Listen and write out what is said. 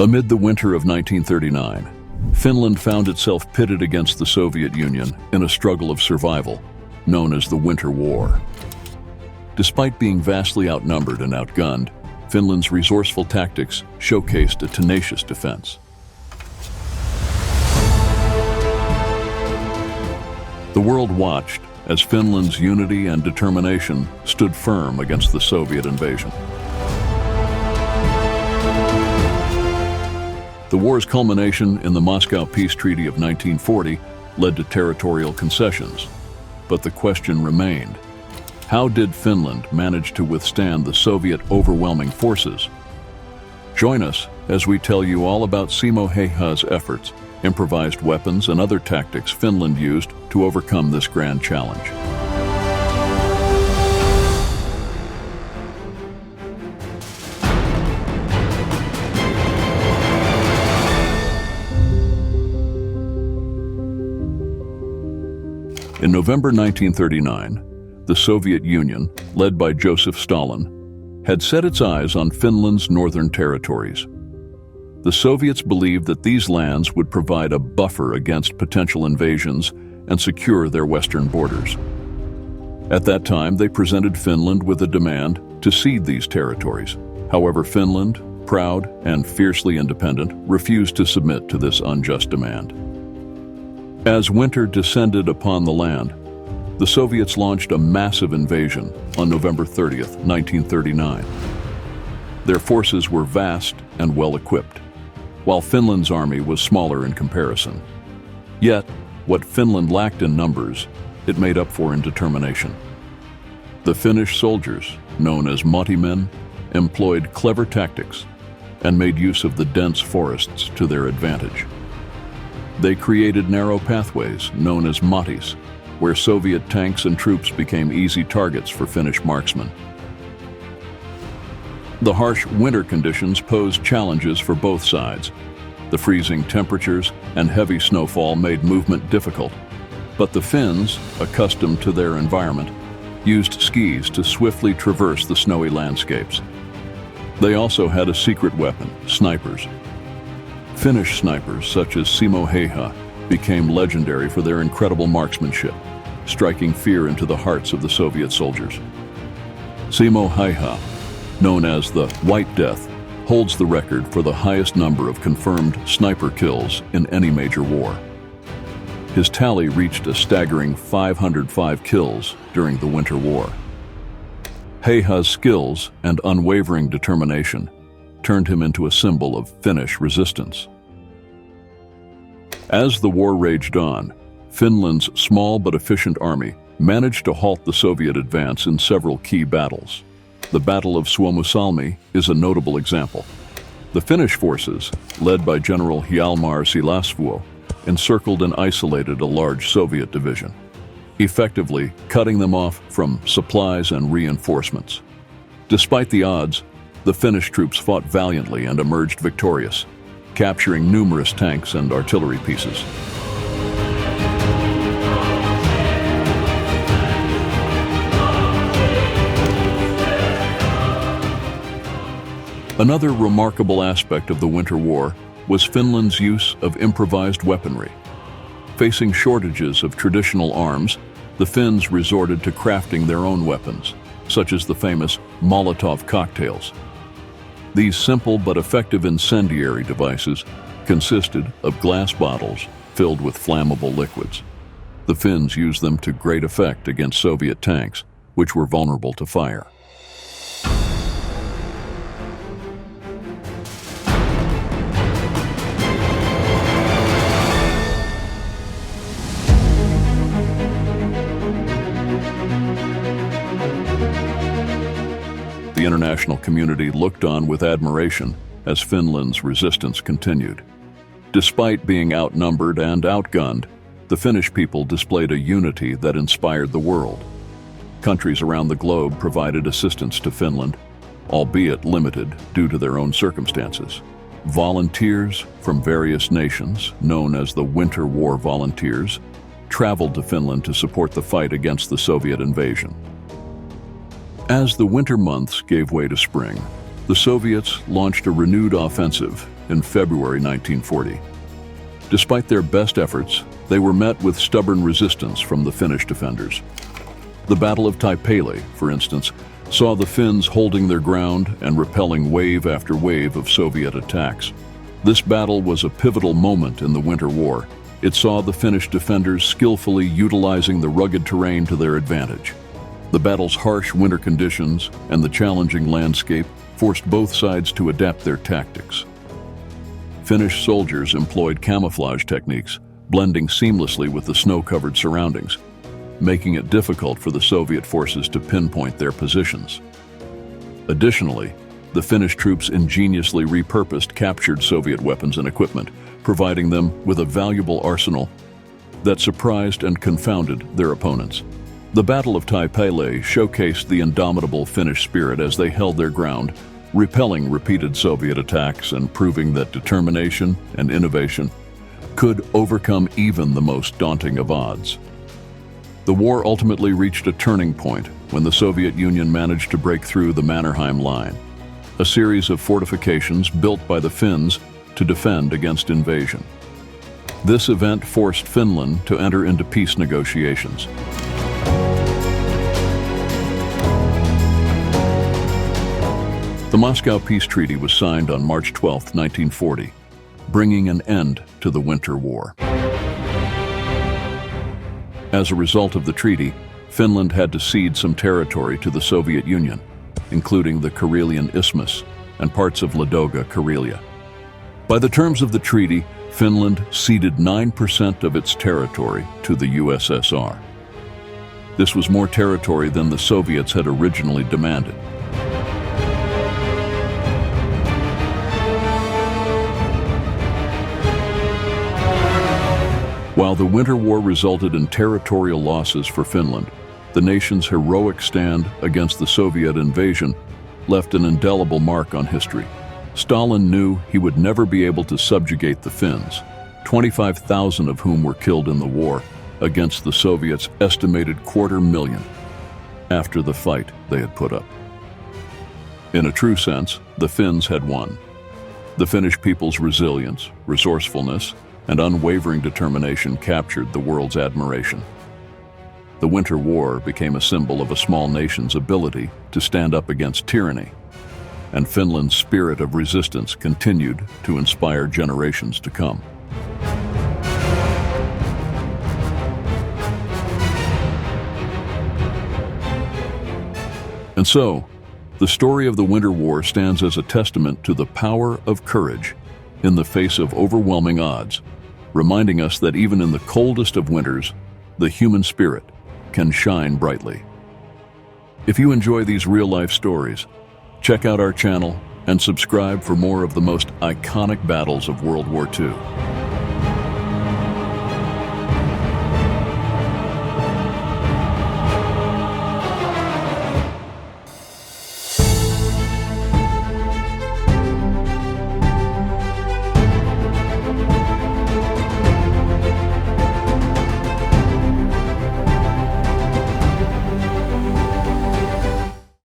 Amid the winter of 1939, Finland found itself pitted against the Soviet Union in a struggle of survival, known as the Winter War. Despite being vastly outnumbered and outgunned, Finland's resourceful tactics showcased a tenacious defense. The world watched as Finland's unity and determination stood firm against the Soviet invasion. The war's culmination in the Moscow Peace Treaty of 1940 led to territorial concessions, but the question remained: how did Finland manage to withstand the Soviet overwhelming forces? Join us as we tell you all about Simo Häyhä's efforts, improvised weapons, and other tactics Finland used to overcome this grand challenge. In November 1939, the Soviet Union, led by Joseph Stalin, had set its eyes on Finland's northern territories. The Soviets believed that these lands would provide a buffer against potential invasions and secure their western borders. At that time, they presented Finland with a demand to cede these territories. However, Finland, proud and fiercely independent, refused to submit to this unjust demand. As winter descended upon the land, the Soviets launched a massive invasion on November 30th, 1939. Their forces were vast and well-equipped, while Finland's army was smaller in comparison. Yet, what Finland lacked in numbers, it made up for in determination. The Finnish soldiers, known as Motti men, employed clever tactics and made use of the dense forests to their advantage. They created narrow pathways, known as Mottis, where Soviet tanks and troops became easy targets for Finnish marksmen. The harsh winter conditions posed challenges for both sides. The freezing temperatures and heavy snowfall made movement difficult, but the Finns, accustomed to their environment, used skis to swiftly traverse the snowy landscapes. They also had a secret weapon, snipers. Finnish snipers such as Simo Häyhä became legendary for their incredible marksmanship, striking fear into the hearts of the Soviet soldiers. Simo Häyhä, known as the White Death, holds the record for the highest number of confirmed sniper kills in any major war. His tally reached a staggering 505 kills during the Winter War. Häyhä's skills and unwavering determination turned him into a symbol of Finnish resistance. As the war raged on, Finland's small but efficient army managed to halt the Soviet advance in several key battles. The Battle of Suomussalmi is a notable example. The Finnish forces, led by General Hjalmar Siilasvuo, encircled and isolated a large Soviet division, effectively cutting them off from supplies and reinforcements. Despite the odds, the Finnish troops fought valiantly and emerged victorious, capturing numerous tanks and artillery pieces. Another remarkable aspect of the Winter War was Finland's use of improvised weaponry. Facing shortages of traditional arms, the Finns resorted to crafting their own weapons, such as the famous Molotov cocktails. These simple but effective incendiary devices consisted of glass bottles filled with flammable liquids. The Finns used them to great effect against Soviet tanks, which were vulnerable to fire. The international community looked on with admiration as Finland's resistance continued. Despite being outnumbered and outgunned, the Finnish people displayed a unity that inspired the world. Countries around the globe provided assistance to Finland, albeit limited due to their own circumstances. Volunteers from various nations, known as the Winter War Volunteers, traveled to Finland to support the fight against the Soviet invasion. As the winter months gave way to spring, the Soviets launched a renewed offensive in February 1940. Despite their best efforts, they were met with stubborn resistance from the Finnish defenders. The Battle of Taipale, for instance, saw the Finns holding their ground and repelling wave after wave of Soviet attacks. This battle was a pivotal moment in the Winter War. It saw the Finnish defenders skillfully utilizing the rugged terrain to their advantage. The battle's harsh winter conditions and the challenging landscape forced both sides to adapt their tactics. Finnish soldiers employed camouflage techniques, blending seamlessly with the snow-covered surroundings, making it difficult for the Soviet forces to pinpoint their positions. Additionally, the Finnish troops ingeniously repurposed captured Soviet weapons and equipment, providing them with a valuable arsenal that surprised and confounded their opponents. The Battle of Taipale showcased the indomitable Finnish spirit as they held their ground, repelling repeated Soviet attacks and proving that determination and innovation could overcome even the most daunting of odds. The war ultimately reached a turning point when the Soviet Union managed to break through the Mannerheim Line, a series of fortifications built by the Finns to defend against invasion. This event forced Finland to enter into peace negotiations. The Moscow Peace Treaty was signed on March 12, 1940, bringing an end to the Winter War. As a result of the treaty, Finland had to cede some territory to the Soviet Union, including the Karelian Isthmus and parts of Ladoga, Karelia. By the terms of the treaty, Finland ceded 9% of its territory to the USSR. This was more territory than the Soviets had originally demanded. While the Winter War resulted in territorial losses for Finland, the nation's heroic stand against the Soviet invasion left an indelible mark on history. Stalin knew he would never be able to subjugate the Finns, 25,000 of whom were killed in the war, against the Soviets' estimated 250,000 after the fight they had put up. In a true sense, the Finns had won. The Finnish people's resilience, resourcefulness, and unwavering determination captured the world's admiration. The Winter War became a symbol of a small nation's ability to stand up against tyranny, and Finland's spirit of resistance continued to inspire generations to come. And so, the story of the Winter War stands as a testament to the power of courage in the face of overwhelming odds, reminding us that even in the coldest of winters, the human spirit can shine brightly. If you enjoy these real-life stories, check out our channel and subscribe for more of the most iconic battles of World War II.